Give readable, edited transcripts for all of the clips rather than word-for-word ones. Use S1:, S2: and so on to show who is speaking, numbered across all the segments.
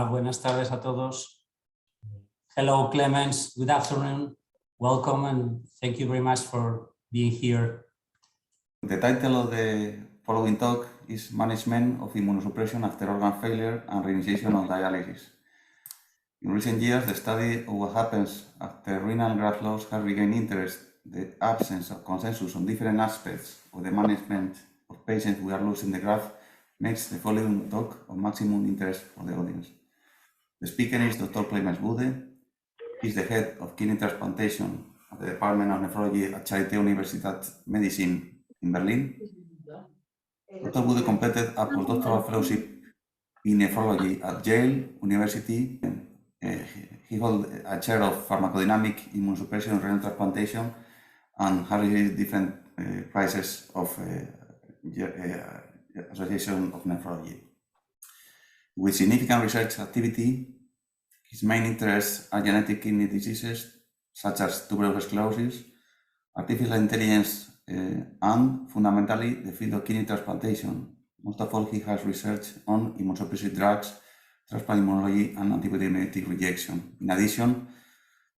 S1: Hola, buenas tardes a todos. Hello, Klemens. Good afternoon. Welcome and thank you very much for being here.
S2: The title of the following talk is Management of Immunosuppression After Organ Failure and Reinitiation of Dialysis. In recent years, the study of what happens after renal graft loss has regained interest. The absence of consensus on different aspects of the management of patients who are losing the graft makes the following talk of maximum interest for the audience. The speaker is Dr. Klemens Budde. He is the head of kidney transplantation at the Department of Nephrology at Charité Universität Medicine in Berlin. Dr. Budde completed a postdoctoral fellowship in nephrology at Yale University. He holds a chair of pharmacodynamic immunosuppression renal transplantation and has received different prizes of Association of Nephrology. With significant research activity, his main interests are genetic kidney diseases such as tuberous sclerosis, artificial intelligence, and fundamentally the field of kidney transplantation. Most of all, he has researched on immunosuppressive drugs, transplant immunology, and antibody-mediated rejection. In addition,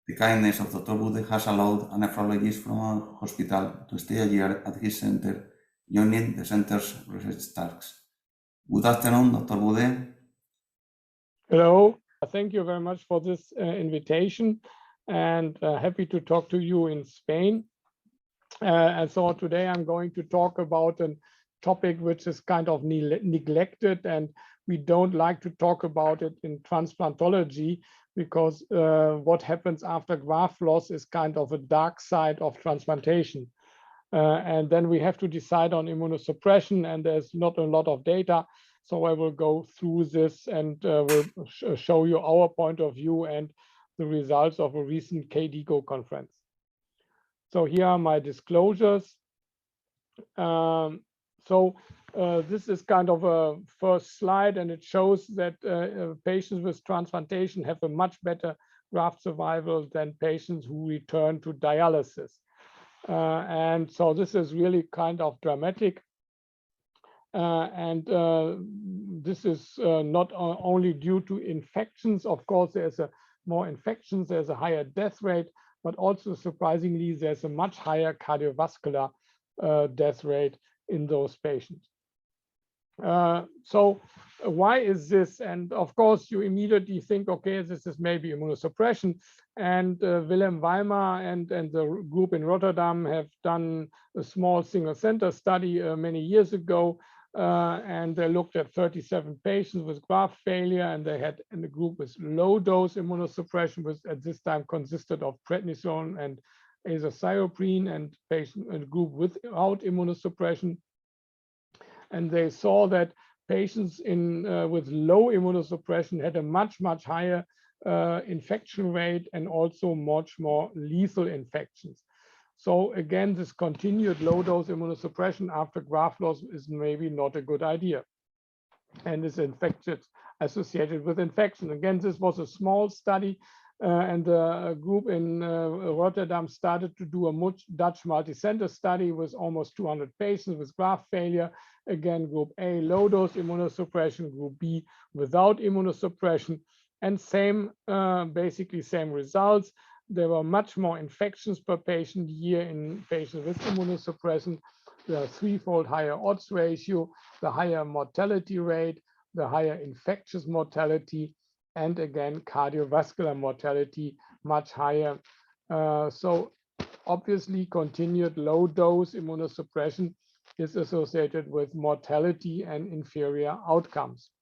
S2: the kindness of Dr. Budde has allowed a nephrologist from our hospital to stay a year at his center, joining the center's research tasks. Good afternoon, Dr. Budde.
S3: Hello, thank you very much for this invitation, and happy to talk to you in Spain. And so today I'm going to talk about a topic which is kind of neglected, and we don't like to talk about it in transplantology because what happens after graft loss is kind of a dark side of transplantation. And then we have to decide on immunosuppression, and there's not a lot of data. So I will go through this and will show you our point of view and the results of a recent KDIGO conference. So here are my disclosures. This is kind of a first slide, and it shows that patients with transplantation have a much better graft survival than patients who return to dialysis. And so this is really kind of dramatic. This is not only due to infections. Of course, there's more infections, there's a higher death rate, but also surprisingly, there's a much higher cardiovascular death rate in those patients. So why is this? And of course, you immediately think, okay, this is maybe immunosuppression. And Wilhelm Weimar and the group in Rotterdam have done a small single center study many years ago. And they looked at 37 patients with graft failure, and they had in the group with low dose immunosuppression, which at this time consisted of prednisone and azathioprine, and patient in a group without immunosuppression. And they saw that patients with low immunosuppression had a much higher infection rate and also much more lethal infections. So again, this continued low-dose immunosuppression after graft loss is maybe not a good idea, and is associated with infection. Again, this was a small study, and the group in Rotterdam started to do a Dutch multi-center study with almost 200 patients with graft failure. Again, group A, low-dose immunosuppression, group B, without immunosuppression, and basically same results. There were much more infections per patient year in patients with immunosuppression, the threefold higher odds ratio, the higher mortality rate, the higher infectious mortality, and again, cardiovascular mortality much higher. So obviously, continued low dose immunosuppression is associated with mortality and inferior outcomes.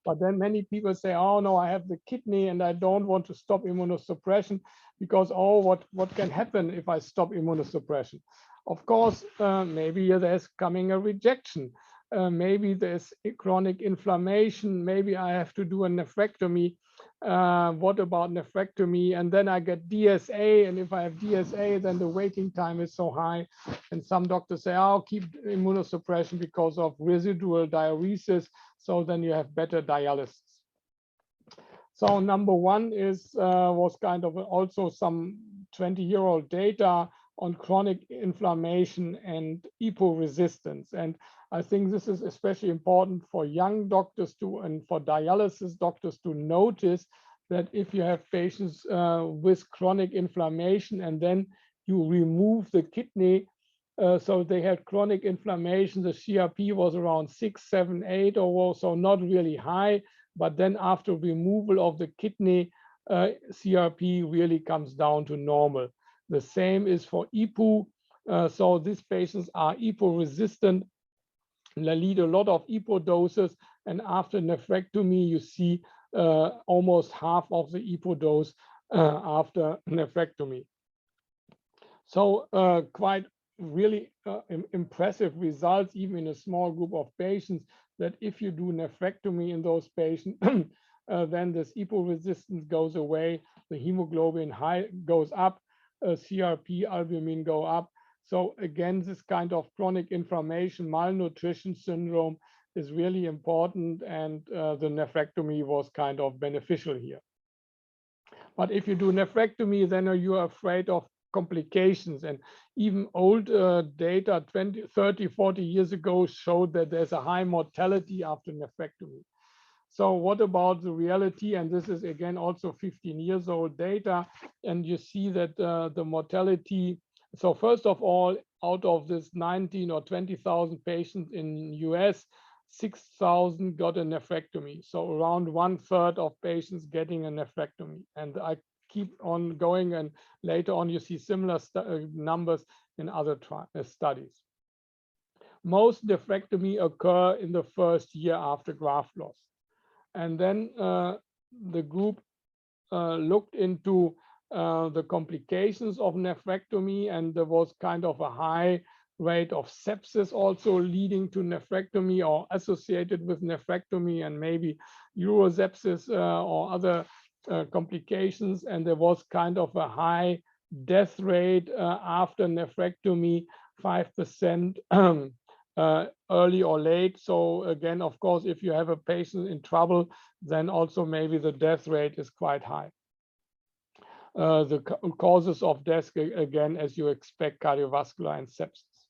S3: But then many people say, oh no, I have the kidney and I don't want to stop immunosuppression because, oh, what can happen if I stop immunosuppression? Of course, maybe there's coming a rejection. Maybe there's chronic inflammation. Maybe I have to do a nephrectomy. What about nephrectomy? And then I get DSA. And if I have DSA, then the waiting time is so high. And some doctors say, I'll keep immunosuppression because of residual diuresis. So then you have better dialysis. So number one was kind of also some 20-year-old data on chronic inflammation and EPO resistance. And I think this is especially important for young doctors and for dialysis doctors to notice that if you have patients with chronic inflammation and then you remove the kidney, so they had chronic inflammation, the CRP was around 6, 7, 8 or so, not really high, but then after removal of the kidney, CRP really comes down to normal. The same is for EPO. So these patients are EPO resistant. They need a lot of EPO doses, and after nephrectomy, you see almost half of the EPO dose after nephrectomy. So quite really impressive results, even in a small group of patients, that if you do nephrectomy in those patients, then this EPO resistance goes away, the hemoglobin high goes up, CRP, albumin go up. So again, this kind of chronic inflammation, malnutrition syndrome is really important, and the nephrectomy was kind of beneficial here. But if you do nephrectomy, then you are afraid of complications, and even old data 20, 30, 40 years ago showed that there's a high mortality after nephrectomy. So what about the reality? And this is again also 15 years old data, and you see that the mortality. So first of all, out of this 19 or 20,000 patients in US, 6,000 got a nephrectomy. So around 1/3 of patients getting a nephrectomy. And I keep on going, and later on you see similar numbers in other studies. Most nephrectomy occur in the first year after graft loss. And then the group looked into the complications of nephrectomy, and there was kind of a high rate of sepsis also leading to nephrectomy or associated with nephrectomy, and maybe urosepsis or other complications. And there was kind of a high death rate after nephrectomy, 5% early or late. So again, of course, if you have a patient in trouble, then also maybe the death rate is quite high. The causes of death, again, as you expect, cardiovascular and sepsis.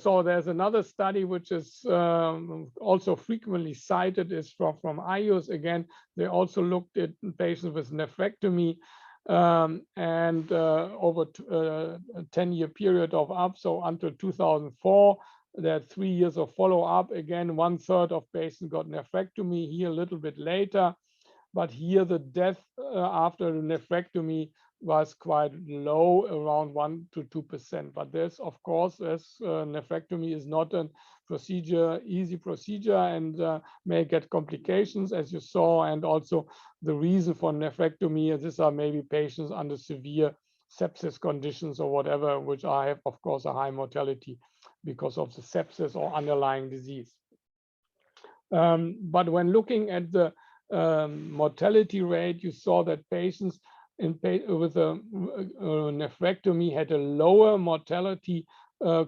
S3: So there's another study which is also frequently cited, is from IUS. Again, they also looked at patients with nephrectomy and over a 10-year period of up, so until 2004. There are 3 years of follow-up. Again, 1/3 of patients got nephrectomy, here a little bit later. But here the death after nephrectomy was quite low, around 1 to 2%. But there's, of course, as nephrectomy is not a easy procedure, and may get complications, as you saw. And also the reason for nephrectomy, these are maybe patients under severe sepsis conditions or whatever, which have, of course, a high mortality because of the sepsis or underlying disease. But when looking at the mortality rate, you saw that patients with a nephrectomy had a lower mortality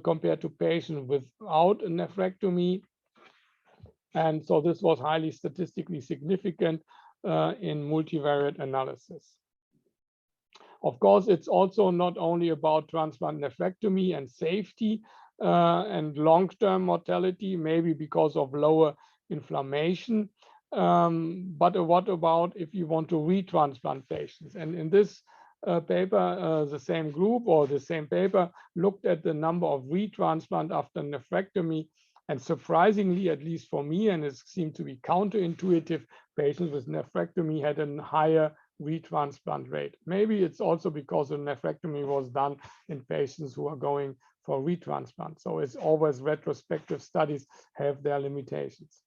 S3: compared to patients without a nephrectomy. And so this was highly statistically significant in multivariate analysis. Of course, it's also not only about transplant nephrectomy and safety and long-term mortality, maybe because of lower inflammation. But what about if you want to retransplant patients? And in this paper, the same group or the same paper looked at the number of retransplant after nephrectomy. And surprisingly, at least for me, and it seemed to be counterintuitive, patients with nephrectomy had a higher retransplant rate. Maybe it's also because the nephrectomy was done in patients who are going for retransplant. So it's always retrospective studies have their limitations.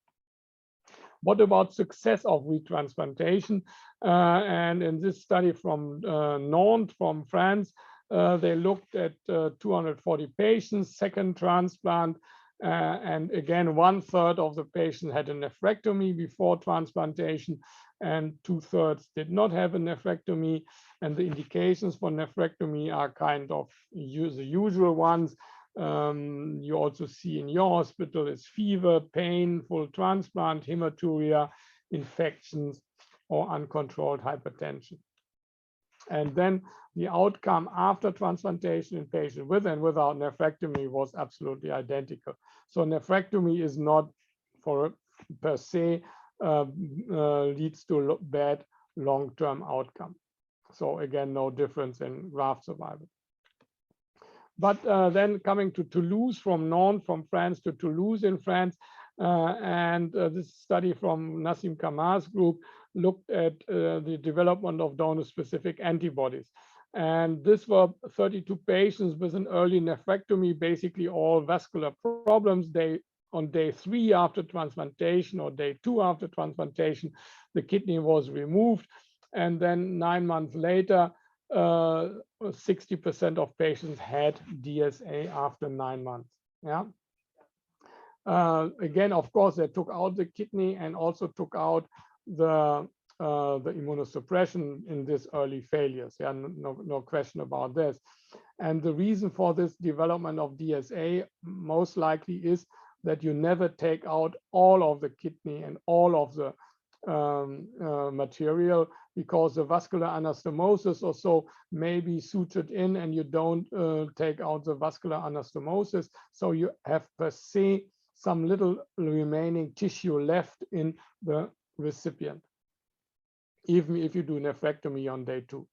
S3: What about success of retransplantation? And in this study from Nantes, from France, they looked at 240 patients, second transplant, and again, 1/3 of the patients had a nephrectomy before transplantation, and 2/3 did not have a nephrectomy. And the indications for nephrectomy are kind of the usual ones. You also see in your hospital is fever, pain, full transplant, hematuria, infections, or uncontrolled hypertension. And then the outcome after transplantation in patients with and without nephrectomy was absolutely identical. So nephrectomy is not per se leads to bad long-term outcome. So again, no difference in graft survival. But then coming to Toulouse, from Nantes, from France to Toulouse in France, and this study from Nassim Kamar's group looked at the development of donor-specific antibodies. And this were 32 patients with an early nephrectomy, basically all vascular problems. On day 3 after transplantation or day 2 after transplantation, the kidney was removed. And then 9 months later, 60% of patients had DSA after 9 months. Yeah. Again, of course, they took out the kidney and also took out the immunosuppression in these early failures. Yeah, no question about this. And the reason for this development of DSA most likely is that you never take out all of the kidney and all of the material, because the vascular anastomosis or so may be sutured in and you don't take out the vascular anastomosis. So you have per se some little remaining tissue left in the recipient, even if you do nephrectomy on day 2.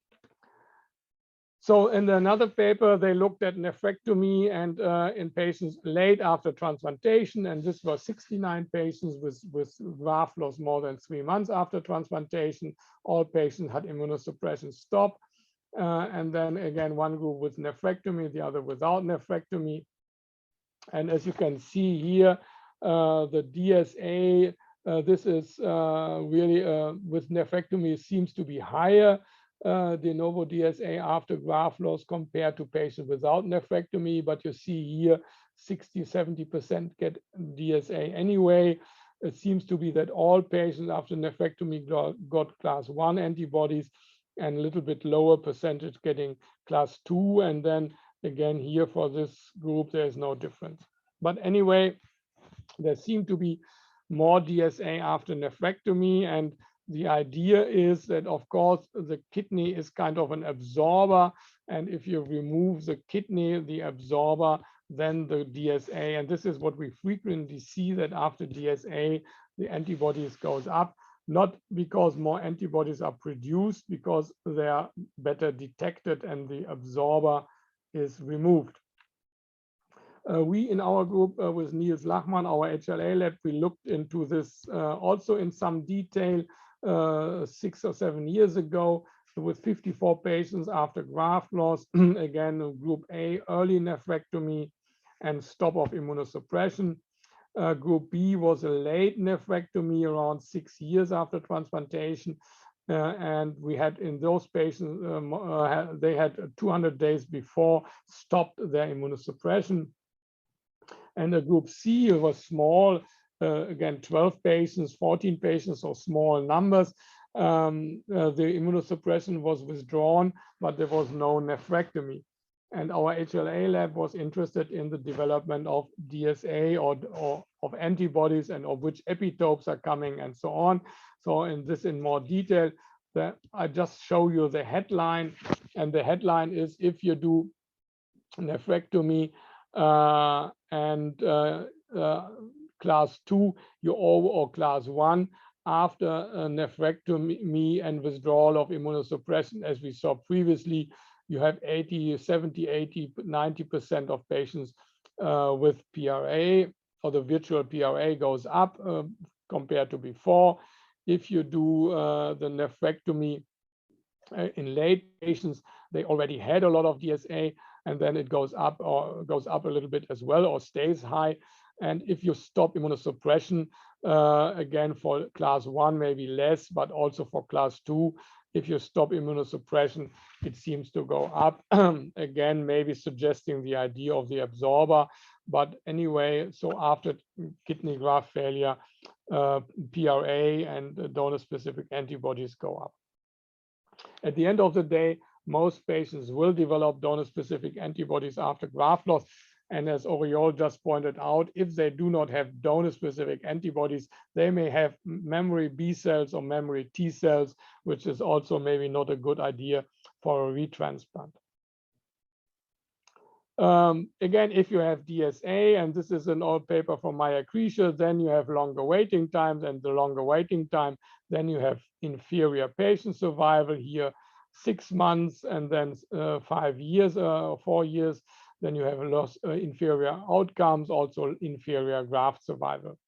S3: So in another paper, they looked at nephrectomy and in patients late after transplantation, and this was 69 patients with graft loss more than 3 months after transplantation. All patients had immunosuppression stop. And then again, one group with nephrectomy, the other without nephrectomy. And as you can see here, the DSA, this is really with nephrectomy seems to be higher. De novo DSA after graft loss compared to patients without nephrectomy, but you see here 60–70% get DSA anyway. It seems to be that all patients after nephrectomy got class 1 antibodies and a little bit lower percentage getting class 2. And then again here for this group, there is no difference. But anyway, there seem to be more DSA after nephrectomy, and the idea is that, of course, the kidney is kind of an absorber, and if you remove the kidney, the absorber, then the DSA, and this is what we frequently see, that after DSA, the antibodies goes up, not because more antibodies are produced, because they are better detected and the absorber is removed. We in our group with Niels Lachmann, our HLA lab, we looked into this also in some detail 6 or 7 years ago with 54 patients after graft loss. Again, group A, early nephrectomy and stop of immunosuppression. Group B was a late nephrectomy around 6 years after transplantation. And we had in those patients, they had 200 days before stopped their immunosuppression. And the group C was small, again, 12 patients, 14 patients, or small numbers. The immunosuppression was withdrawn, but there was no nephrectomy. And our HLA lab was interested in the development of DSA or of antibodies and of which epitopes are coming and so on. So in this in more detail, I just show you the headline. And the headline is, if you do nephrectomy and class 2, or class 1 after nephrectomy and withdrawal of immunosuppression, as we saw previously, you have 70, 80, 90% of patients with PRA, or the virtual PRA goes up compared to before. If you do the nephrectomy in late patients, they already had a lot of DSA, and then it goes up a little bit as well, or stays high. And if you stop immunosuppression, again, for class 1, maybe less, but also for class 2, if you stop immunosuppression, it seems to go up. Again, maybe suggesting the idea of the absorber. But anyway, so after kidney graft failure, PRA and donor-specific antibodies go up. At the end of the day, most patients will develop donor-specific antibodies after graft loss. And as Oriol just pointed out, if they do not have donor-specific antibodies, they may have memory B cells or memory T cells, which is also maybe not a good idea for a retransplant. Again, if you have DSA, and this is an old paper from Maya Kriesche, then you have longer waiting times, and the longer waiting time, then you have inferior patient survival here, 6 months, and then 5 years, 4 years, then you have loss, inferior outcomes, also inferior graft survival.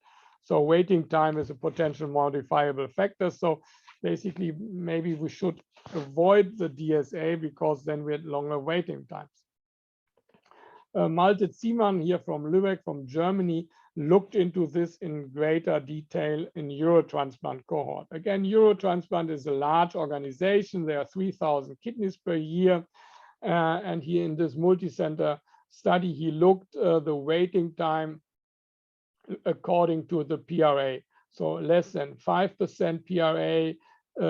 S3: So waiting time is a potential modifiable factor. So basically, maybe we should avoid the DSA because then we had longer waiting times. Malte Ziemann here from Lübeck, from Germany, looked into this in greater detail in Eurotransplant cohort. Again, Eurotransplant is a large organization. There are 3,000 kidneys per year. And here in this multi-center study, he looked the waiting time according to the PRA. So less than 5% PRA,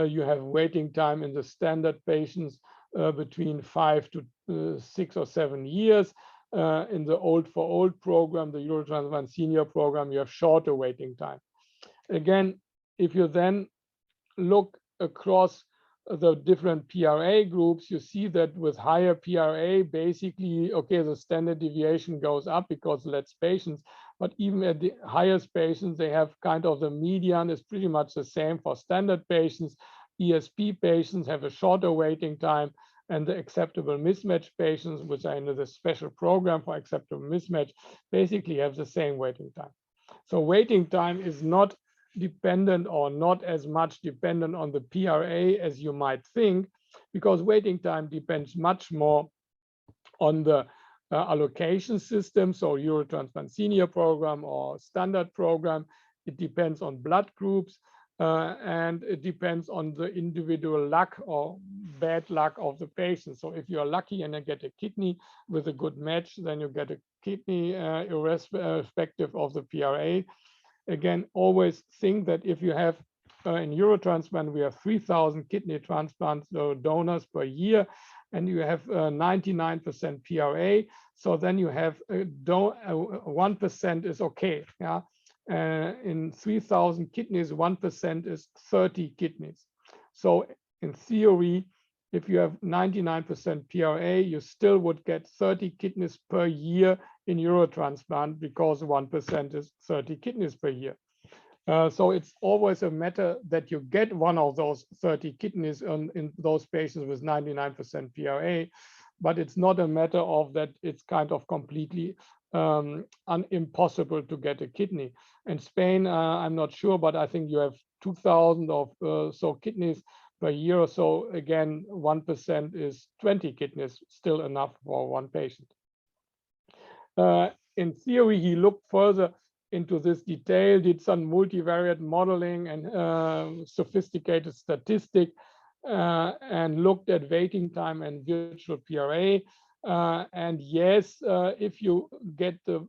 S3: you have waiting time in the standard patients between 5 to 6 or 7 years. In the Old for Old program, the Eurotransplant Senior program, you have shorter waiting time. Again, if you then look across the different PRA groups, you see that with higher PRA, basically, okay, the standard deviation goes up because less patients, but even at the highest patients, they have kind of the median is pretty much the same for standard patients. ESP patients have a shorter waiting time, and the acceptable mismatch patients, which are in the special program for acceptable mismatch, basically have the same waiting time. So waiting time is not dependent or not as much dependent on the PRA as you might think, because waiting time depends much more on the allocation system, so Eurotransplant Senior program or standard program. It depends on blood groups, and it depends on the individual luck or bad luck of the patient. So if you're lucky and you get a kidney with a good match, then you get a kidney irrespective of the PRA. Again, always think that if you have in Eurotransplant, we have 3,000 kidney transplant donors per year, and you have 99% PRA. So then you have 1% is okay. Yeah. In 3,000 kidneys, 1% is 30 kidneys. So in theory, if you have 99% PRA, you still would get 30 kidneys per year in Eurotransplant because 1% is 30 kidneys per year. So it's always a matter that you get one of those 30 kidneys in those patients with 99% PRA, but it's not a matter of that it's kind of completely impossible to get a kidney. In Spain, I'm not sure, but I think you have 2,000 of so kidneys per year or so. Again, 1% is 20 kidneys, still enough for one patient. In theory, he looked further into this detail, did some multivariate modeling and sophisticated statistic, and looked at waiting time and virtual PRA. And yes, if you get the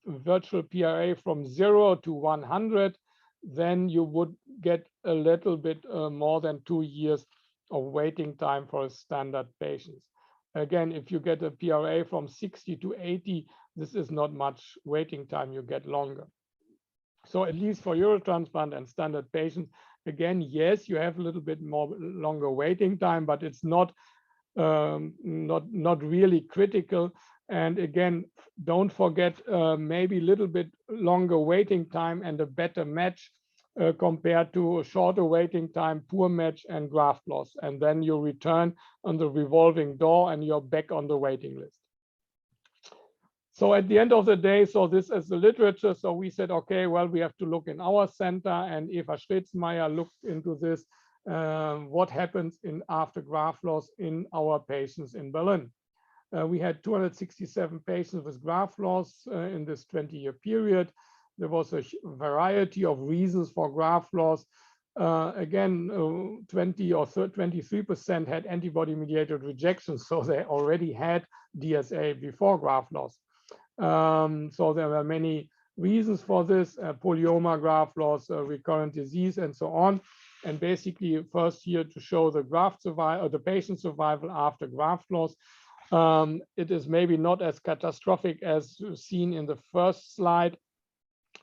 S3: virtual PRA from 0 to 100, then you would get a little bit more than 2 years of waiting time for standard patients. Again, if you get a PRA from 60 to 80, this is not much waiting time, you get longer. So at least for Eurotransplant and standard patients, again, yes, you have a little bit more longer waiting time, but it's not really critical. And again, don't forget maybe a little bit longer waiting time and a better match compared to a shorter waiting time, poor match and graft loss. And then you return on the revolving door and you're back on the waiting list. So at the end of the day, so this is the literature. So we said, okay, well, we have to look in our center, and Eva Schritzmeier looked into this, what happens in after graft loss in our patients in Berlin. We had 267 patients with graft loss in this 20-year period. There was a variety of reasons for graft loss. Again, 20 or 23% had antibody-mediated rejection, so they already had DSA before graft loss. So there were many reasons for this, polyoma, graft loss, recurrent disease, and so on. And basically, first here to show the graft survival, or the patient survival after graft loss. It is maybe not as catastrophic as seen in the first slide,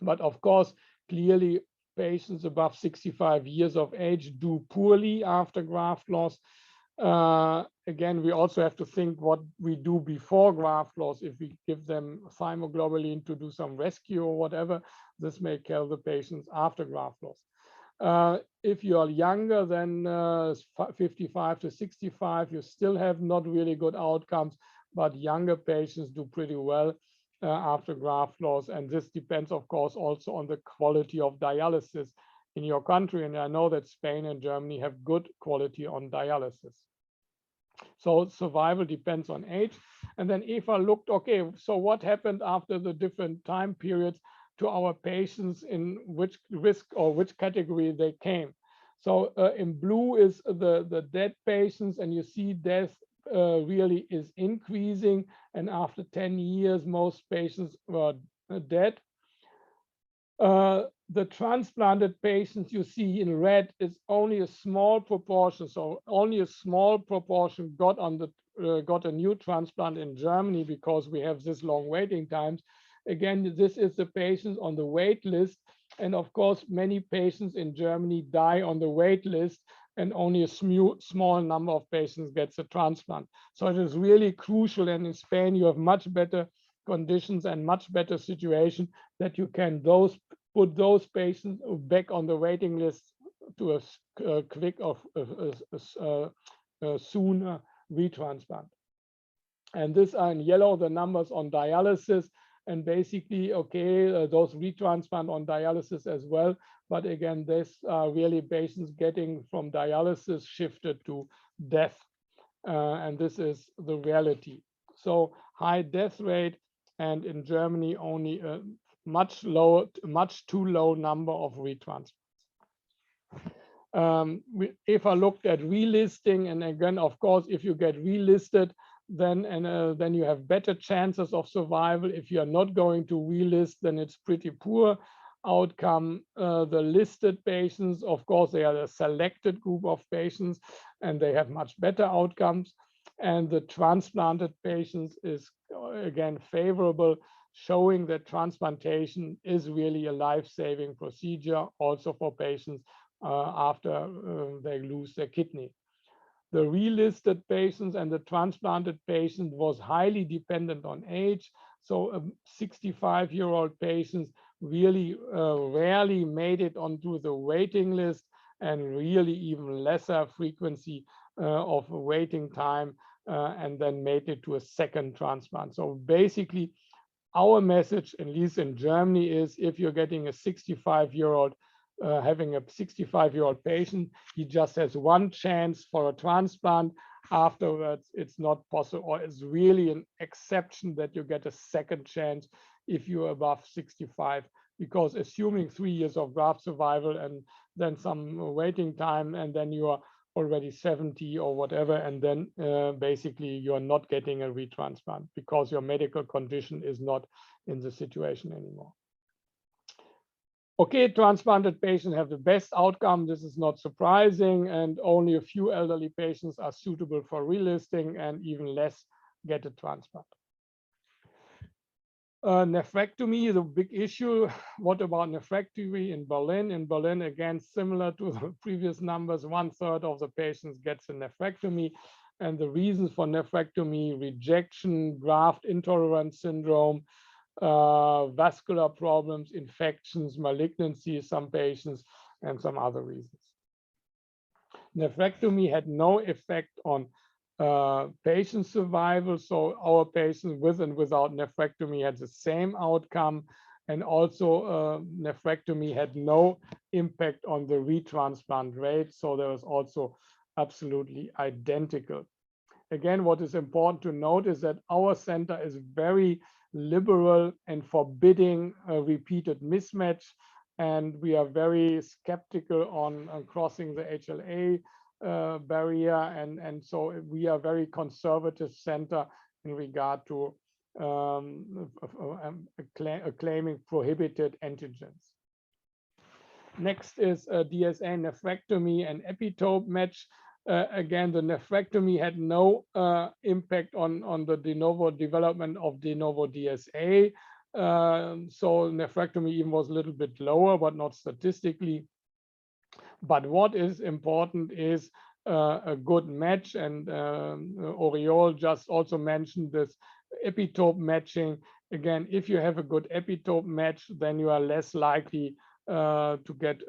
S3: but of course, clearly patients above 65 years of age do poorly after graft loss. Again, we also have to think what we do before graft loss. If we give them thymoglobulin to do some rescue or whatever, this may kill the patients after graft loss. If you are younger than 55 to 65, you still have not really good outcomes, but younger patients do pretty well after graft loss. And this depends, of course, also on the quality of dialysis in your country. And I know that Spain and Germany have good quality on dialysis. So survival depends on age. And then Eva looked, okay, so what happened after the different time periods to our patients, in which risk or which category they came. So in blue is the dead patients, and you see death really is increasing. And after 10 years, most patients were dead. The transplanted patients you see in red is only a small proportion. So only a small proportion got a new transplant in Germany because we have this long waiting times. Again, this is the patients on the wait list. And of course, many patients in Germany die on the wait list, and only a small number of patients gets a transplant. So it is really crucial. And in Spain, you have much better conditions and much better situation that you can put those patients back on the waiting list to a quick of sooner retransplant. And these are in yellow, the numbers on dialysis. And basically, okay, those retransplant on dialysis as well. But again, this are really patients getting from dialysis shifted to death. And this is the reality. So high death rate, and in Germany, only a much too low number of retransplants. If I looked at relisting, and again, of course, if you get relisted, then you have better chances of survival. If you are not going to relist, then it's pretty poor outcome. The listed patients, of course, they are a selected group of patients, and they have much better outcomes. And the transplanted patients is again favorable, showing that transplantation is really a life-saving procedure also for patients after they lose their kidney. The relisted patients and the transplanted patient was highly dependent on age. So 65-year-old patients really rarely made it onto the waiting list, and really even lesser frequency of waiting time, and then made it to a second transplant. So basically, our message, at least in Germany, is if you're getting a 65-year-old, having a 65-year-old patient, he just has one chance for a transplant. Afterwards, it's not possible, or it's really an exception that you get a second chance if you're above 65, because assuming 3 years of graft survival and then some waiting time, and then you are already 70 or whatever, and then basically you're not getting a retransplant because your medical condition is not in the situation anymore. Okay, transplanted patients have the best outcome. This is not surprising, and only a few elderly patients are suitable for relisting, and even less get a transplant. Nephrectomy is a big issue. What about nephrectomy in Berlin? In Berlin, again, similar to the previous numbers, 1/3 of the patients gets a nephrectomy. And the reasons for nephrectomy: rejection, graft intolerance syndrome, vascular problems, infections, malignancies, some patients, and some other reasons. Nephrectomy had no effect on patient survival. So our patients with and without nephrectomy had the same outcome. And also nephrectomy had no impact on the retransplant rate. So there was also absolutely identical. Again, what is important to note is that our center is very liberal and forbidding a repeated mismatch. And we are very skeptical on crossing the HLA barrier. And so we are very conservative center in regard to claiming prohibited antigens. Next is DSA nephrectomy and epitope match. Again, the nephrectomy had no impact on the de novo development of de novo DSA. So nephrectomy even was a little bit lower, but not statistically. But what is important is a good match. And Oriol just also mentioned this epitope matching. Again, if you have a good epitope match, then you are less likely to get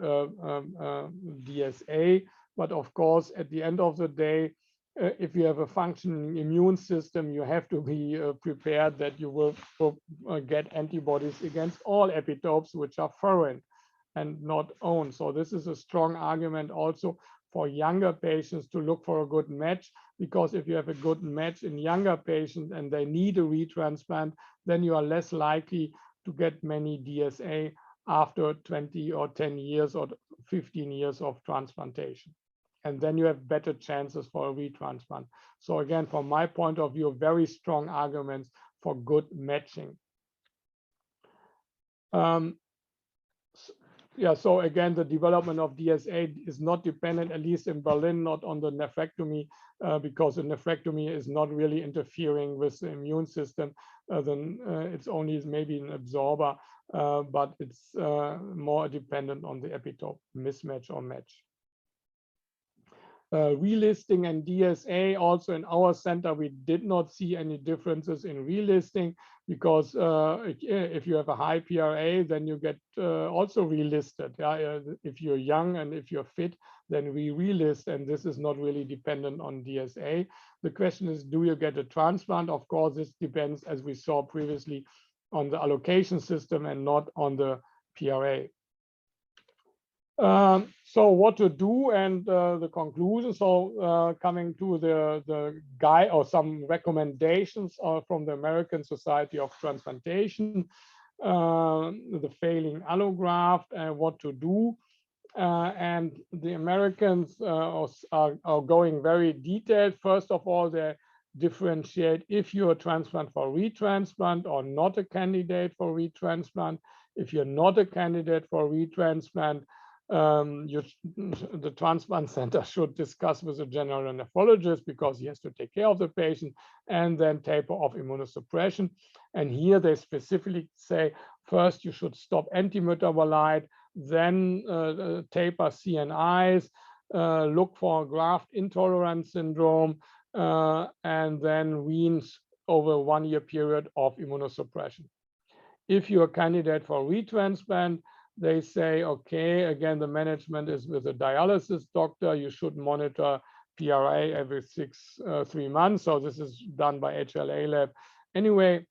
S3: DSA. But of course, at the end of the day, if you have a functioning immune system, you have to be prepared that you will get antibodies against all epitopes which are foreign and not own. So this is a strong argument also for younger patients to look for a good match, because if you have a good match in younger patients and they need a retransplant, then you are less likely to get many DSA after 20 or 10 years or 15 years of transplantation. And then you have better chances for a retransplant. So again, from my point of view, very strong arguments for good matching. So again, the development of DSA is not dependent, at least in Berlin, not on the nephrectomy, because the nephrectomy is not really interfering with the immune system. Then it's only maybe an absorber, but it's more dependent on the epitope mismatch or match. Relisting and DSA, also in our center, we did not see any differences in relisting, because if you have a high PRA, then you get also relisted. If you're young and if you're fit, then we relist, and this is not really dependent on DSA. The question is, do you get a transplant? Of course, this depends, as we saw previously, on the allocation system and not on the PRA. So what to do and the conclusion. So coming to the guide or some recommendations from the American Society of Transplantation, the failing allograft and what to do. And the Americans are going very detailed. First of all, they differentiate if you're a transplant for retransplant or not a candidate for retransplant. If you're not a candidate for retransplant, the transplant center should discuss with a general nephrologist, because he has to take care of the patient, and then taper off immunosuppression. And here they specifically say, first you should stop antimetabolite, then taper CNIs, look for graft intolerance syndrome, and then wean over a 1-year period of immunosuppression. If you're a candidate for retransplant, they say, okay, again, the management is with a dialysis doctor. You should monitor PRA every 3 months. So this is done by HLA lab anyway.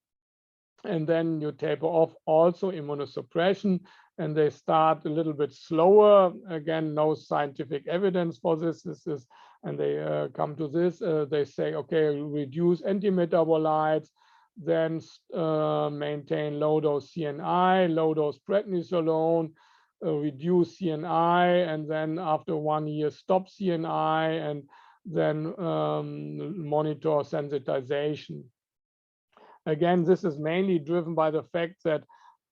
S3: And then you taper off also immunosuppression, and they start a little bit slower. Again, no scientific evidence for this. And they come to this. They say, okay, reduce antimetabolites, then maintain low-dose CNI, low-dose prednisolone, reduce CNI, and then after 1 year stop CNI, and then monitor sensitization. Again, this is mainly driven by the fact that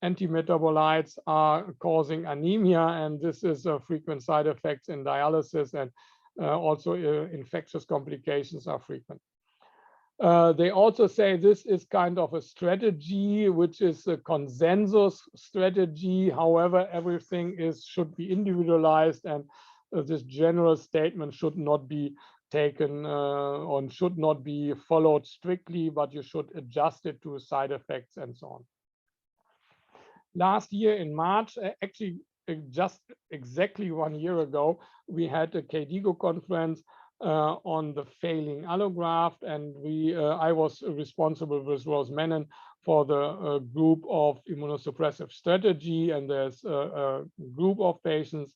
S3: antimetabolites are causing anemia, and this is a frequent side effects in dialysis, and also infectious complications are frequent. They also say this is kind of a strategy, which is a consensus strategy. However, everything should be individualized, and this general statement should not be taken or should not be followed strictly, but you should adjust it to side effects and so on. Last year in March, actually just exactly 1 year ago, we had a KDIGO conference on the failing allograft, and I was responsible with Rose Menon for the group of immunosuppressive strategy, and there's a group of patients,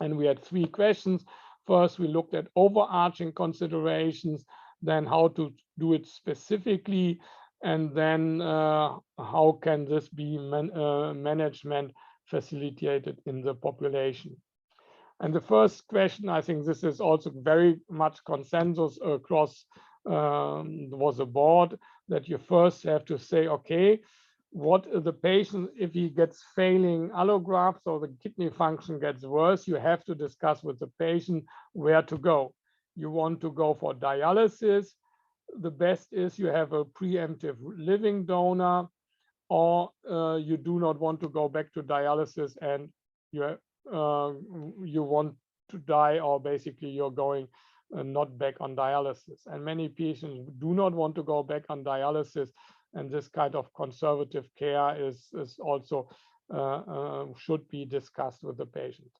S3: and we had 3 questions. First, we looked at overarching considerations, then how to do it specifically, and then how can this be management facilitated in the population. And the first question, I think this is also very much consensus across the board, that you first have to say, okay, what the patient, if he gets failing allograft, so the kidney function gets worse, you have to discuss with the patient where to go. You want to go for dialysis. The best is you have a preemptive living donor, or you do not want to go back to dialysis, and you want to die, or basically you're going not back on dialysis. And many patients do not want to go back on dialysis, and this kind of conservative care is also should be discussed with the patient.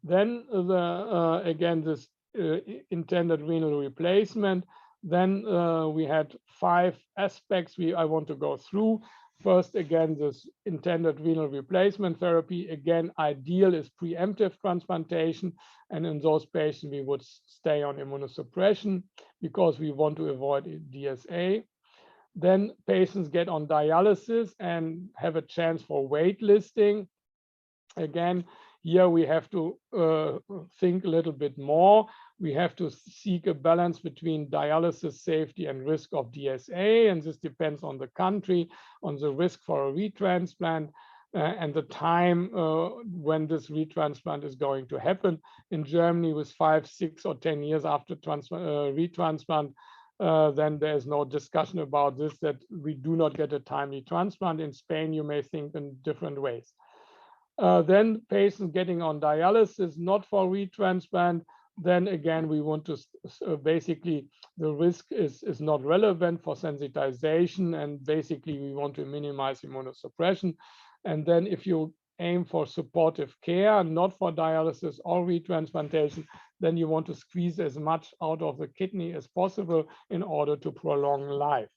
S3: Then again, this intended renal replacement. Then we had 5 aspects I want to go through. First, again, this intended renal replacement therapy. Again, ideal is preemptive transplantation, and in those patients we would stay on immunosuppression because we want to avoid DSA. Then patients get on dialysis and have a chance for waitlisting. Again, here we have to think a little bit more. We have to seek a balance between dialysis safety and risk of DSA, and this depends on the country, on the risk for a retransplant, and the time when this retransplant is going to happen. In Germany, with 5, 6, or 10 years after retransplant, then there is no discussion about this, that we do not get a timely transplant. In Spain, you may think in different ways. Then patients getting on dialysis, not for retransplant, then again, we want to basically, the risk is not relevant for sensitization, and basically we want to minimize immunosuppression. And then if you aim for supportive care, not for dialysis or retransplantation, then you want to squeeze as much out of the kidney as possible in order to prolong life.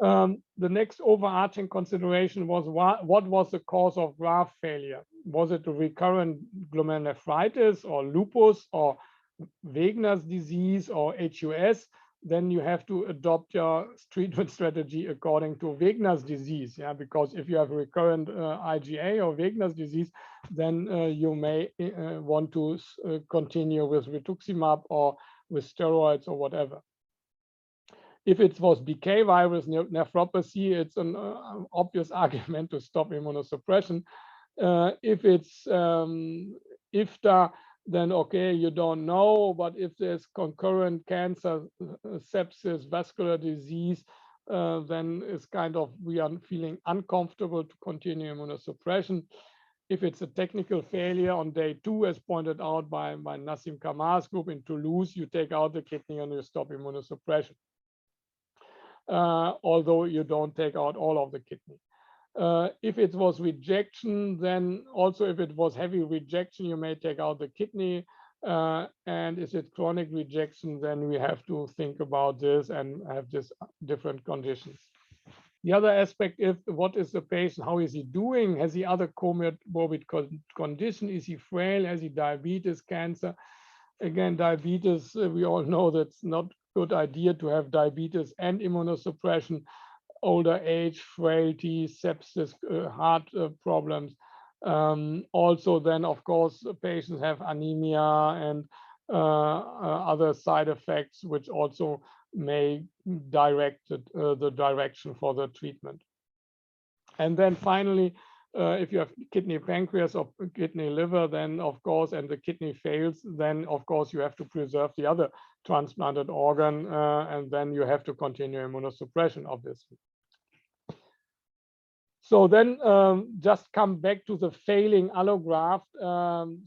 S3: The next overarching consideration was what was the cause of graft failure? Was it a recurrent glomerulonephritis or lupus or Wegener's disease or HUS? Then you have to adopt your treatment strategy according to Wegener's disease, yeah, because if you have recurrent IgA or Wegener's disease, then you may want to continue with rituximab or with steroids or whatever. If it was BK virus nephropathy, it's an obvious argument to stop immunosuppression. If it's IFTA, then okay, you don't know. But if there's concurrent cancer, sepsis, vascular disease, then it's kind of, we are feeling uncomfortable to continue immunosuppression. If it's a technical failure on day 2, as pointed out by Nassim Kamar's group in Toulouse, you take out the kidney and you stop immunosuppression. Although you don't take out all of the kidney. If it was rejection, then also if it was heavy rejection, you may take out the kidney. And if it's chronic rejection, then we have to think about this and have this different conditions. The other aspect is, what is the patient, how is he doing? Has he other comorbid condition? Is he frail? Has he diabetes, cancer? Again, diabetes, we all know that's not good idea to have diabetes and immunosuppression, older age, frailty, sepsis, heart problems. Also then, of course, patients have anemia and other side effects, which also may direct the direction for the treatment. And then finally, if you have kidney pancreas or kidney liver, then of course, and the kidney fails, then of course you have to preserve the other transplanted organ, and then you have to continue immunosuppression, obviously. So then just come back to the failing allograft.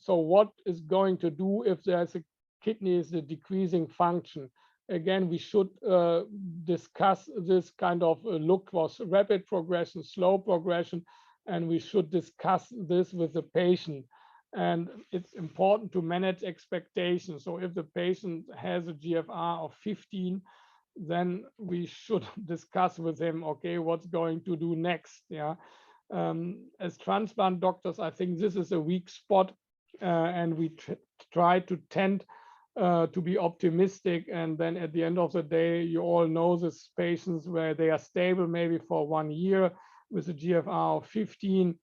S3: So what is going to do if there's a kidney is a decreasing function? Again, we should discuss this kind of look for rapid progression, slow progression, and we should discuss this with the patient. And it's important to manage expectations. So if the patient has a GFR of 15, then we should discuss with him, okay, what's going to do next? Yeah. As transplant doctors, I think this is a weak spot, and we try to tend to be optimistic. And then at the end of the day, you all know these patients where they are stable maybe for 1 year with a GFR of 15,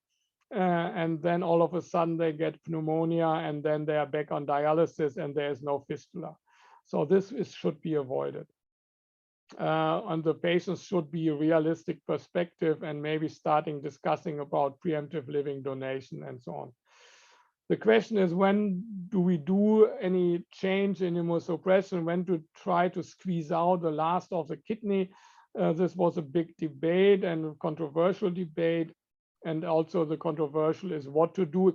S3: and then all of a sudden they get pneumonia, and then they are back on dialysis and there is no fistula. So this should be avoided. And the patients should be a realistic perspective, and maybe starting discussing about preemptive living donation and so on. The question is, when do we do any change in immunosuppression? When to try to squeeze out the last of the kidney? This was a big debate and controversial debate. And also the controversial is what to do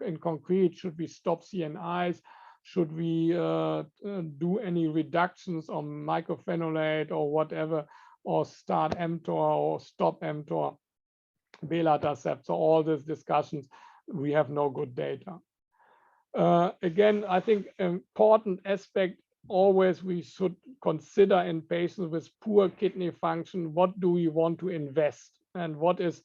S3: in concrete. Should we stop CNIs? Should we do any reductions on mycophenolate or whatever, or start mTOR or stop mTOR, belatacept? So all these discussions, we have no good data. Again, I think important aspect always we should consider in patients with poor kidney function, what do we want to invest and what is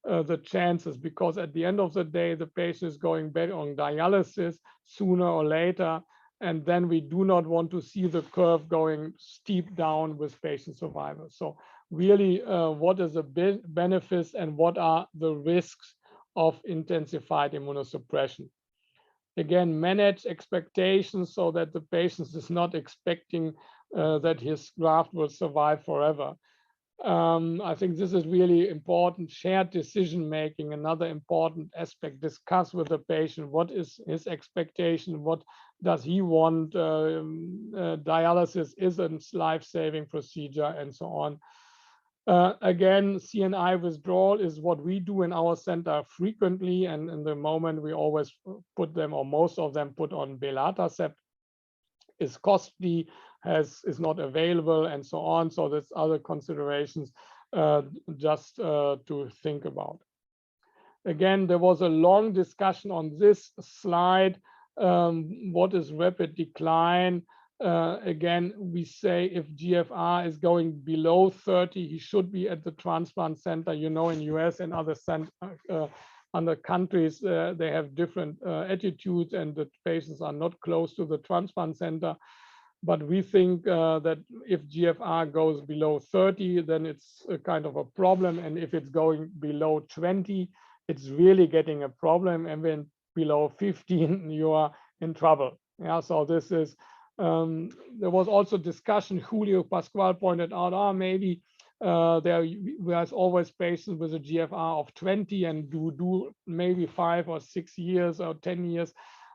S3: the chances, because at the end of the day, the patient is going back on dialysis sooner or later, and then we do not want to see the curve going steep down with patient survival. So really, what is the benefits and what are the risks of intensified immunosuppression? Again, manage expectations so that the patient is not expecting that his graft will survive forever. I think this is really important. Shared decision making, another important aspect. Discuss with the patient what is his expectation, what does he want. Dialysis is a life-saving procedure, and so on. Again, CNI withdrawal is what we do in our center frequently, and in the moment we always put them, or most of them, put on belatacept. Is costly, is not available, and so on. So there's other considerations just to think about. Again, there was a long discussion on this slide. What is rapid decline? Again, we say if GFR is going below 30, he should be at the transplant center. You know, in US and other countries, they have different attitudes, and the patients are not close to the transplant center. But we think that if GFR goes below 30, then it's a kind of a problem. And if it's going below 20, it's really getting a problem. And when below 15, you are in trouble. Yeah, so this is, there was also discussion, Julio Pascual pointed out, maybe there's always patients with a GFR of 20 and do maybe 5 or 6 years or 10 years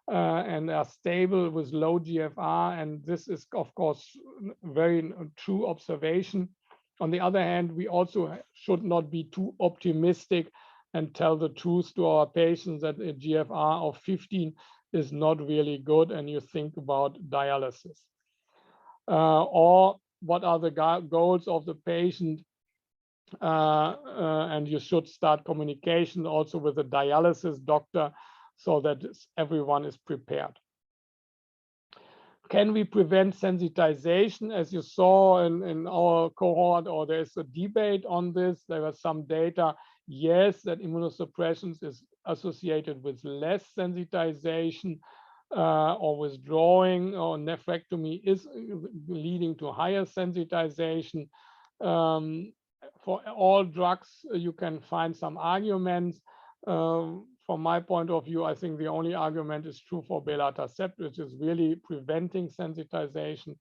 S3: and are stable with low GFR. And this is, of course, very true observation. On the other hand, we also should not be too optimistic and tell the truth to our patients that a GFR of 15 is not really good, and you think about dialysis. Or what are the goals of the patient? And you should start communication also with the dialysis doctor so that everyone is prepared. Can we prevent sensitization? As you saw in our cohort, or there's a debate on this, there was some data, yes, that immunosuppression is associated with less sensitization or withdrawing, or nephrectomy is leading to higher sensitization. For all drugs, you can find some arguments. From my point of view, I think the only argument is true for belatacept, which is really preventing sensitization.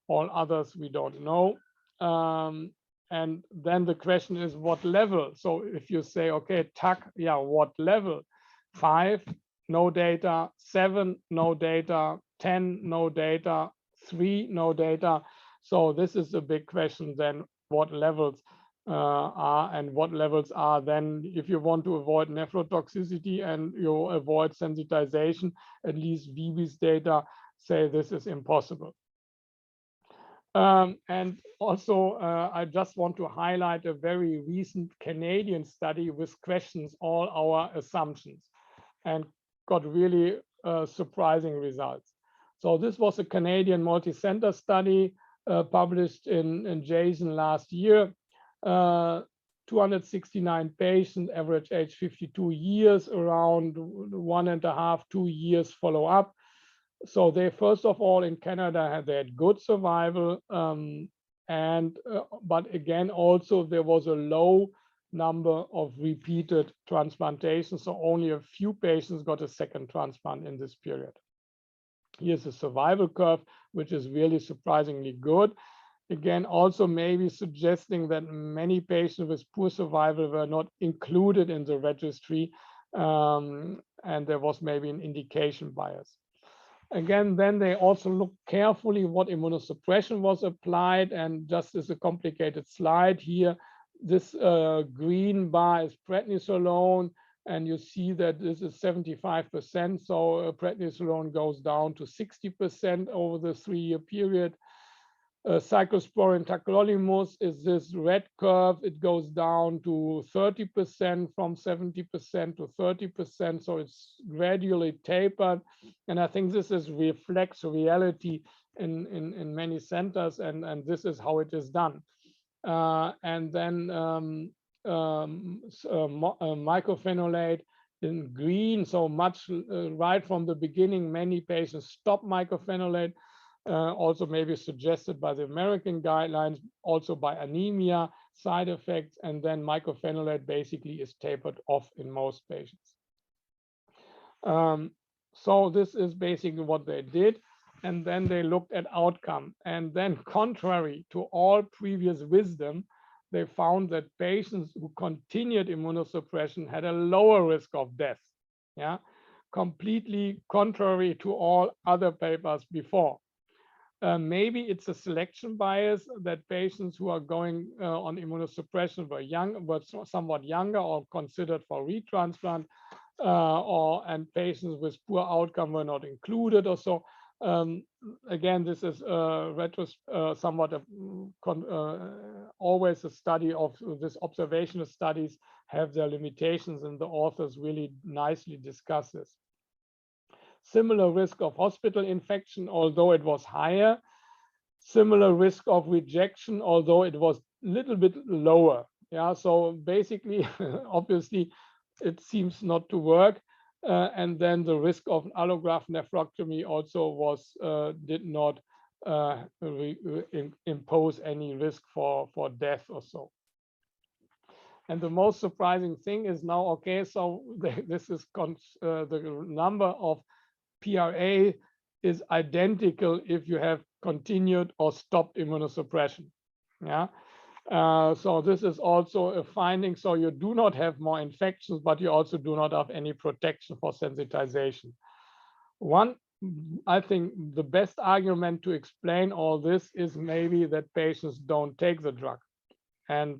S3: All others we don't know. And then the question is what level? So if you say, okay, TAC, yeah, what level? 5, no data. 7, no data. 10, no data. 3, no data. So this is a big question then, what levels are, and what levels are then, if you want to avoid nephrotoxicity and you avoid sensitization, at least VB's data say this is impossible. And also, I just want to highlight a very recent Canadian study which questions all our assumptions and got really surprising results. So this was a Canadian multi-center study published in JASN last year. 269 patients, average age 52 years, around 1.5 to 2 years follow-up. So they, first of all, in Canada, they had good survival, but again, also there was a low number of repeated transplantations, so only a few patients got a second transplant in this period. Here's a survival curve, which is really surprisingly good. Again, also maybe suggesting that many patients with poor survival were not included in the registry, and there was maybe an indication bias. Again, then they also looked carefully what immunosuppression was applied, and just as a complicated slide here, This green bar is prednisolone, and you see that this is 75%. So prednisolone goes down to 60% over the 3-year period. Cyclosporin tacrolimus is this red curve. It goes down to 30% from 70% to 30%. So it's gradually tapered. And I think this reflects reality in many centers, and this is how it is done. And then mycophenolate in green, so much right from the beginning, many patients stop mycophenolate, also maybe suggested by the American guidelines, also by anemia, side effects, and then mycophenolate basically is tapered off in most patients. So this is basically what they did. And then they looked at outcome. And then contrary to all previous wisdom, they found that patients who continued immunosuppression had a lower risk of death. Yeah, completely contrary to all other papers before. Maybe it's a selection bias that patients who are going on immunosuppression were somewhat younger or considered for retransplant, and patients with poor outcome were not included or so. Again, this is somewhat always a study of this. Observational studies have their limitations, and the authors really nicely discuss this. Similar risk of hospital infection, although it was higher. Similar risk of rejection, although it was a little bit lower. Yeah, so basically, obviously, it seems not to work. And then the risk of allograft nephrectomy also was did not impose any risk for death or so. And the most surprising thing is now, okay, so this is the number of PRA is identical if you have continued or stopped immunosuppression. Yeah. So this is also a finding. So you do not have more infections, but you also do not have any protection for sensitization. I think the best argument to explain all this is maybe that patients don't take the drug. And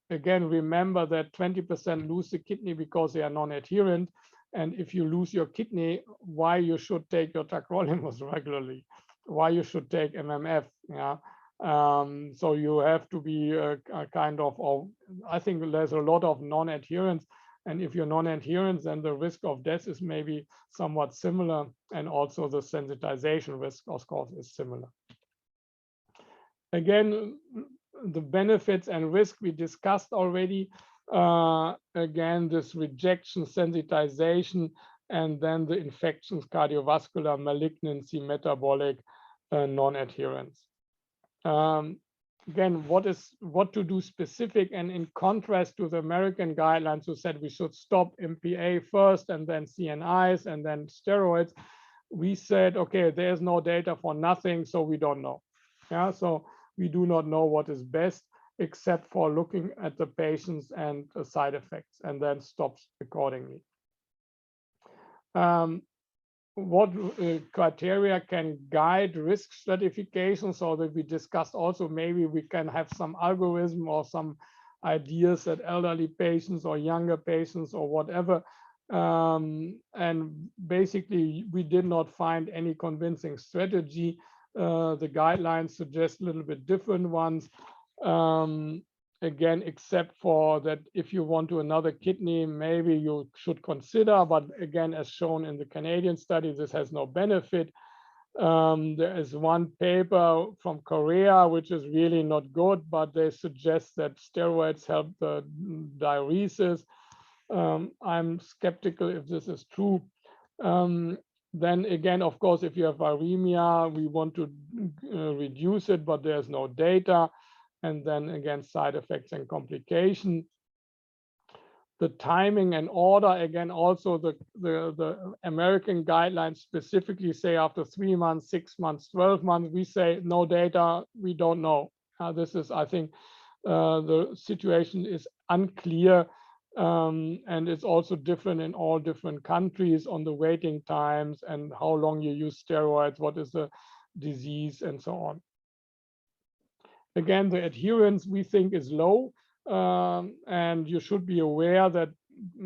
S3: again, remember that 20% lose the kidney because they are non-adherent. And if you lose your kidney, why you should take your tacrolimus regularly, why you should take MMF. Yeah. So you have to be I think there's a lot of non-adherence. And if you're non-adherent, then the risk of death is maybe somewhat similar. And also the sensitization risk, of course, is similar. Again, the benefits and risk we discussed already. Again, this rejection, sensitization, and then the infections, cardiovascular, malignancy, metabolic, non-adherence. Again, what to do specific, and in contrast to the American guidelines who said we should stop MPA first and then CNIs and then steroids, we said, okay, there's no data for nothing, so we don't know. Yeah, so we do not know what is best except for looking at the patients and the side effects, and then stops accordingly. What criteria can guide risk stratification, so that we discussed also maybe we can have some algorithm or some ideas that elderly patients or younger patients or whatever. And basically, we did not find any convincing strategy. The guidelines suggest a little bit different ones. Again, except for that, if you want to another kidney, maybe you should consider, but again, as shown in the Canadian study, this has no benefit. There is one paper from Korea, which is really not good, but they suggest that steroids help the diuresis. I'm skeptical if this is true. Then again, of course, if you have viremia, we want to reduce it, but there's no data. And then again, side effects and complication. The timing and order, again, also the American guidelines specifically say after 3 months, 6 months, 12 months, we say no data, we don't know. This is, I think, the situation is unclear, and it's also different in all different countries on the waiting times and how long you use steroids, what is the disease, and so on. Again, the adherence we think is low, and you should be aware that,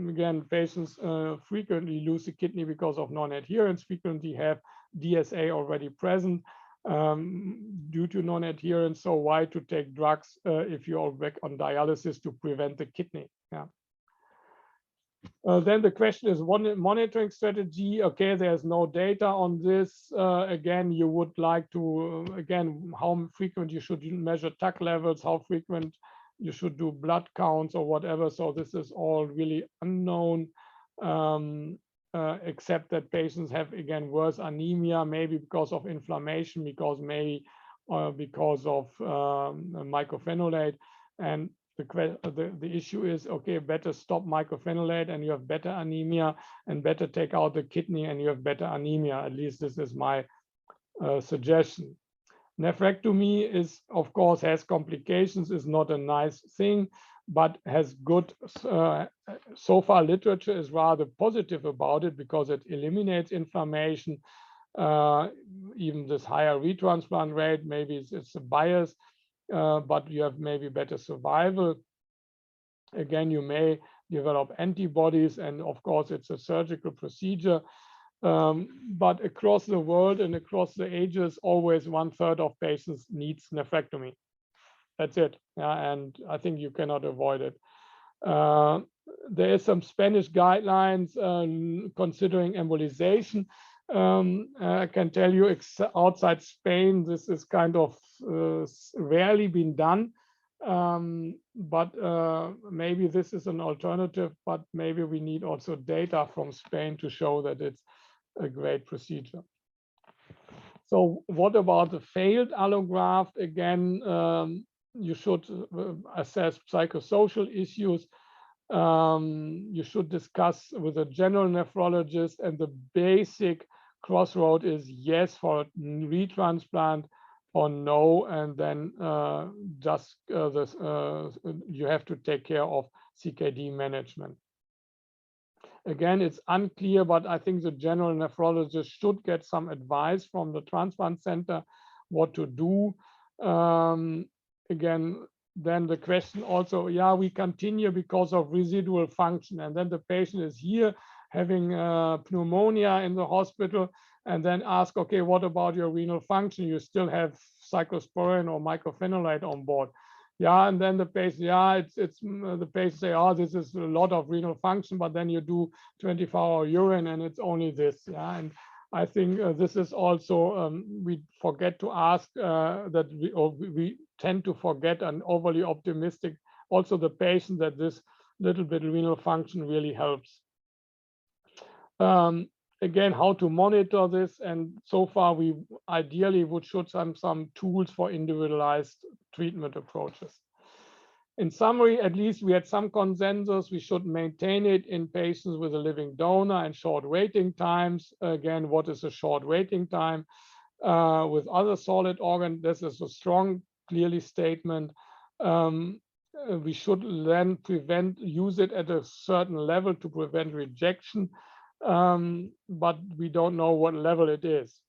S3: again, patients frequently lose the kidney because of non-adherence, frequently have DSA already present due to non-adherence. So why to take drugs if you're back on dialysis to prevent the kidney? Yeah. Then the question is monitoring strategy. Okay, there's no data on this. Again, you would like to, again, how frequent you should measure TAC levels, how frequent you should do blood counts or whatever. So this is all really unknown, except that patients have, again, worse anemia, maybe because of inflammation, maybe because of mycophenolate. And the issue is, okay, better stop mycophenolate and you have better anemia, and better take out the kidney and you have better anemia. At least this is my suggestion. Nephrectomy is, of course, has complications, is not a nice thing, but has good, so far literature is rather positive about it because it eliminates inflammation, even this higher retransplant rate, maybe it's a bias, but you have maybe better survival. Again, you may develop antibodies, and of course, it's a surgical procedure. But across the world and across the ages, always 1/3 of patients needs nephrectomy. That's it. And I think you cannot avoid it. There is some Spanish guidelines considering embolization. I can tell you outside Spain, this is kind of rarely been done. But maybe this is an alternative, but maybe we need also data from Spain to show that it's a great procedure. So what about the failed allograft? Again, you should assess psychosocial issues. You should discuss with a general nephrologist, and the basic crossroad is yes for retransplant or no, and then just you have to take care of CKD management. Again, it's unclear, but I think the general nephrologist should get some advice from the transplant center what to do. Again, then the question also, yeah, we continue because of residual function, and then the patient is here having pneumonia in the hospital, and then ask, okay, what about your renal function? You still have cyclosporin or mycophenolate on board. Yeah, and then the patient, yeah, the patient say, oh, this is a lot of renal function, but then you do 24-hour urine and it's only this. Yeah, and I think this is also, we forget to ask that we tend to forget and overly optimistic also the patient that this little bit renal function really helps. Again, how to monitor this, and so far we ideally would should some tools for individualized treatment approaches. In summary, at least we had some consensus. We should maintain it in patients with a living donor and short waiting times. Again, what is a short waiting time? With other solid organ, this is a strong, clearly statement. We should then use it at a certain level to prevent rejection. But we don't know what level it is.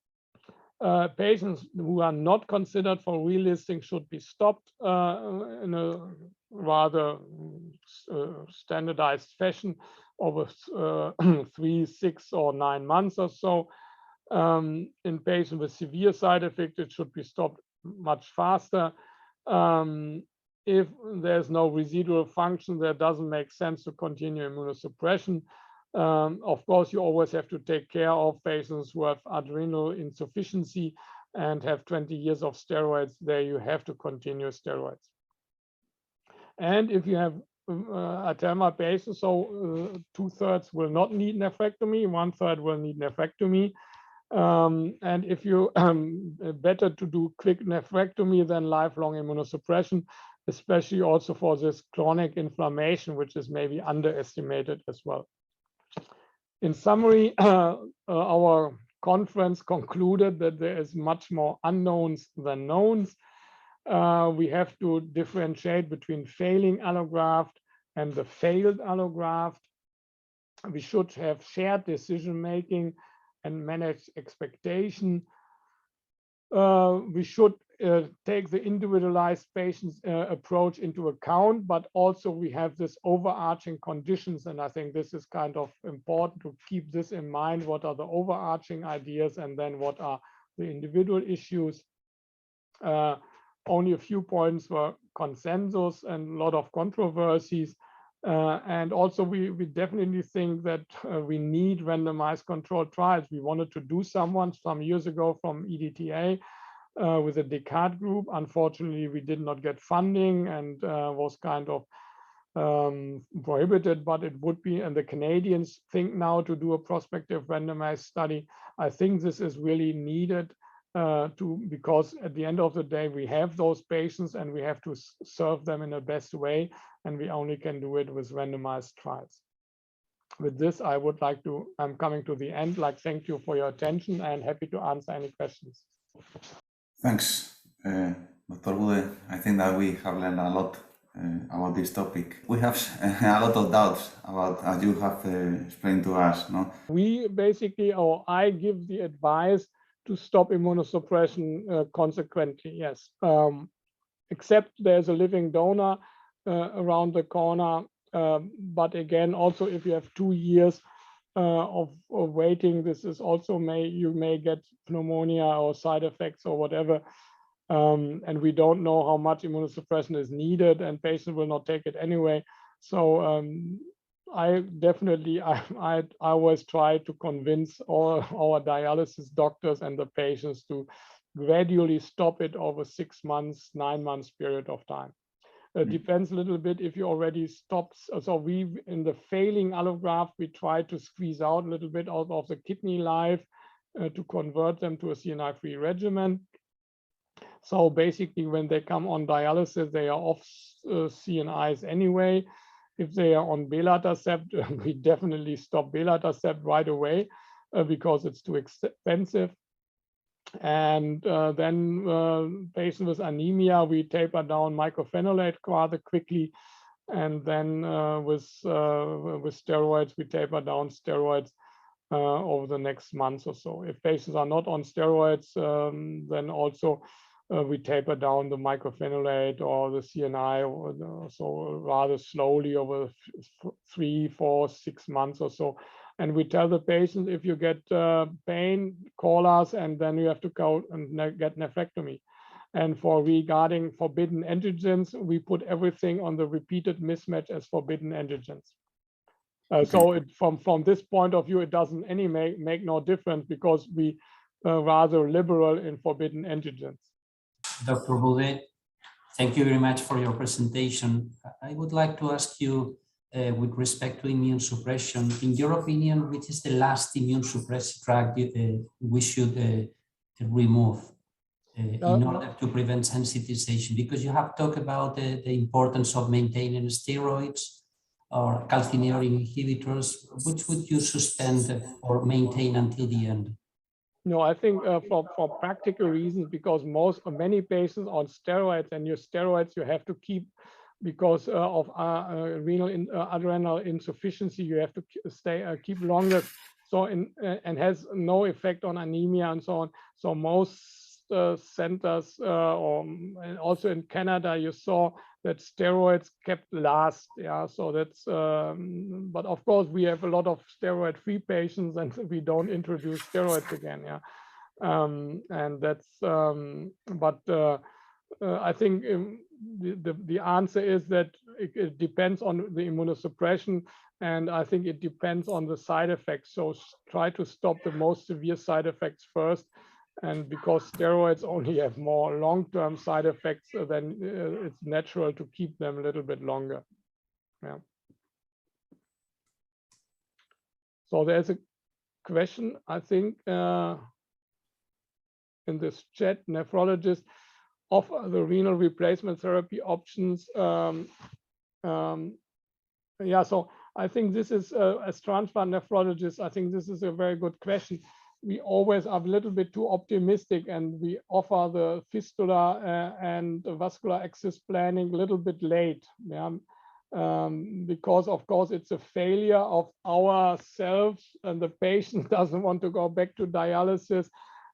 S3: Patients who are not considered for relisting should be stopped in a rather standardized fashion over 3, 6, or 9 months or so. In patients with severe side effects, it should be stopped much faster. If there's no residual function, that doesn't make sense to continue immunosuppression. Of course, you always have to take care of patients who have adrenal insufficiency and have 20 years of steroids. There you have to continue steroids. And if you have I tell my patients, so 2/3 will not need nephrectomy, 1/3 will need nephrectomy. And if you better to do quick nephrectomy than lifelong immunosuppression, especially also for this chronic inflammation, which is maybe underestimated as well. In summary, our conference concluded that there is much more unknowns than knowns. We have to differentiate between failing allograft and the failed allograft. We should have shared decision-making and manage expectation. We should take the individualized patient's approach into account, but also we have this overarching conditions. And I think this is kind of important to keep this in mind. What are the overarching ideas and then what are the individual issues? Only a few points were consensus and a lot of controversies. And also we definitely think that we need randomized controlled trials. We wanted to do some years ago from EDTA with a Descartes group. Unfortunately, we did not get funding and was kind of prohibited, but it would be, and the Canadians think now to do a prospective randomized study. I think this is really needed because at the end of the day, we have those patients and we have to serve them in the best way, and we only can do it with randomized trials. With this, I would like to, I'm coming to the end, thank you for your attention and happy to answer any questions.
S2: Thanks, Dr. Budde. I think that we have learned a lot about this topic. We have a lot of doubts about, as you have explained to us, no?
S3: We basically, or I give the advice to stop immunosuppression consequently, yes. Except there's a living donor around the corner. But again, also if you have 2 years of waiting, this is also you may get pneumonia or side effects or whatever. And we don't know how much immunosuppression is needed and patients will not take it anyway. So I definitely, I always try to convince all our dialysis doctors and the patients to gradually stop it over 6 months, 9 months period of time. It depends a little bit if you already stopped. So we, in the failing allograft, we try to squeeze out a little bit out of the kidney life to convert them to a CNI-free regimen. So basically, when they come on dialysis, they are off CNIs anyway. If they are on belatacept, we definitely stop belatacept right away because it's too expensive. And then patients with anemia, we taper down mycophenolate rather quickly. And then with steroids, we taper down steroids over the next month or so. If patients are not on steroids, then also we taper down the mycophenolate or the CNI, so rather slowly over 3, 4, 6 months or so. And we tell the patient, if you get pain, call us, and then you have to go and get nephrectomy. And regarding forbidden antigens, we put everything on the repeated mismatch as forbidden antigens. So from this point of view, it doesn't make no difference because we are rather liberal in forbidden antigens.
S1: Dr. Budde, thank you very much for your presentation. I would like to ask you, with respect to immune suppression, in your opinion, which is the last immune suppressive drug we should remove in order to prevent sensitization? Because you have talked about the importance of maintaining steroids or calcineurin inhibitors. Which would you suspend or maintain until the end?
S3: No, I think for practical reasons, because many patients on steroids, and your steroids you have to keep because of adrenal insufficiency, you have to keep longer. So and has no effect on anemia and so on. So most centers, and also in Canada, you saw that steroids kept last. Yeah, so that's. But of course, we have a lot of steroid-free patients, and we don't introduce steroids again. Yeah, and that's. I think the answer is that it depends on the immunosuppression, and I think it depends on the side effects. So try to stop the most severe side effects first, and because steroids only have more long-term side effects, then it's natural to keep them a little bit longer. Yeah. So there's a question, I think, in this chat, nephrologist offer the renal replacement therapy options. Yeah, so I think this is, as transplant nephrologists, I think this is a very good question. We always are a little bit too optimistic, and we offer the fistula and the vascular access planning a little bit late. Yeah. Because of course it's a failure of ourselves, and the patient doesn't want to go back to dialysis.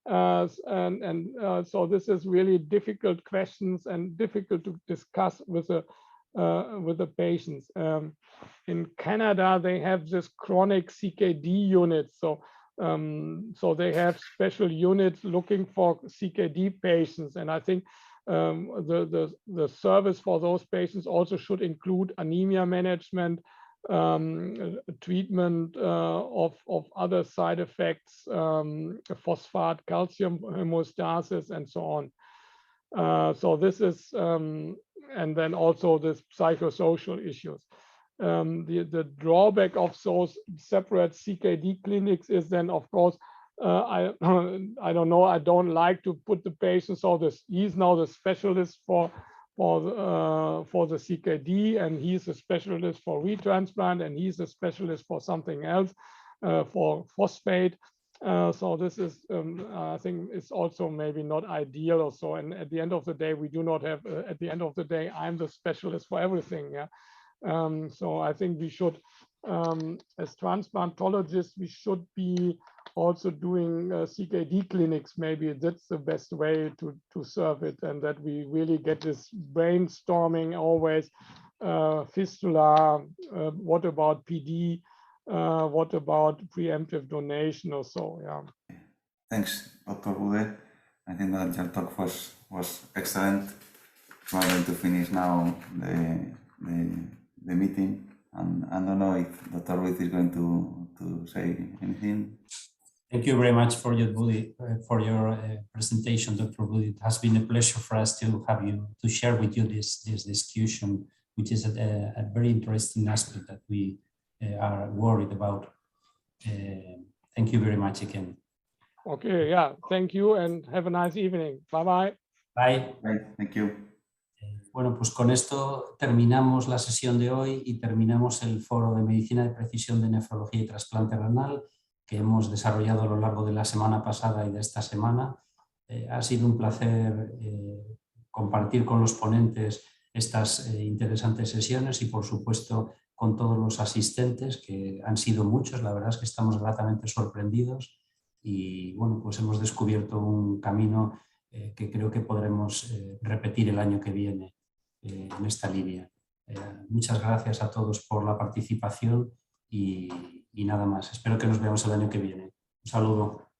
S3: So this is really difficult questions and difficult to discuss with the patients. In Canada, they have this chronic CKD unit. So they have special units looking for CKD patients. And I think the service for those patients also should include anemia management, treatment of other side effects, phosphate, calcium homeostasis, and so on. So this is, and then also the psychosocial issues. The drawback of those separate CKD clinics is then, of course, I don't know, I don't like to put the patient, so he's now the specialist for the CKD, and he's a specialist for retransplant, and he's a specialist for something else, for phosphate. So this is, I think it's also maybe not ideal or so. And at the end of the day, we do not have, at the end of the day, I'm the specialist for everything. Yeah. So I think we should, as transplantologists, we should be also doing CKD clinics. Maybe that's the best way to serve it, and that we really get this brainstorming always. Fistula, what about PD? What about preemptive donation or so? Yeah.
S2: Thanks, Dr. Budde. I think that your talk was excellent. We are going to finish now the meeting, and I don't know if Dr. Ruiz is going to say anything.
S1: Thank you very much for your presentation, Dr. Budde. It has been a pleasure for us to have you, to share with you this discussion, which is a very interesting aspect that we are worried about. Thank you very much again.
S3: Okay, yeah, thank you and have a nice evening. Bye-bye.
S2: Bye. Bye, thank you.
S1: Bueno, pues con esto terminamos la sesión de hoy y terminamos el foro de medicina de precisión de nefrología y trasplante renal que hemos desarrollado a lo largo de la semana pasada y de esta semana. Ha sido un placer compartir con los ponentes estas interesantes sesiones y, por supuesto, con todos los asistentes, que han sido muchos. La verdad es que estamos gratamente sorprendidos y, bueno, pues hemos descubierto un camino que creo que podremos repetir el año que viene en esta línea. Muchas gracias a todos por la participación y nada más. Espero que nos veamos el año que viene. Un saludo.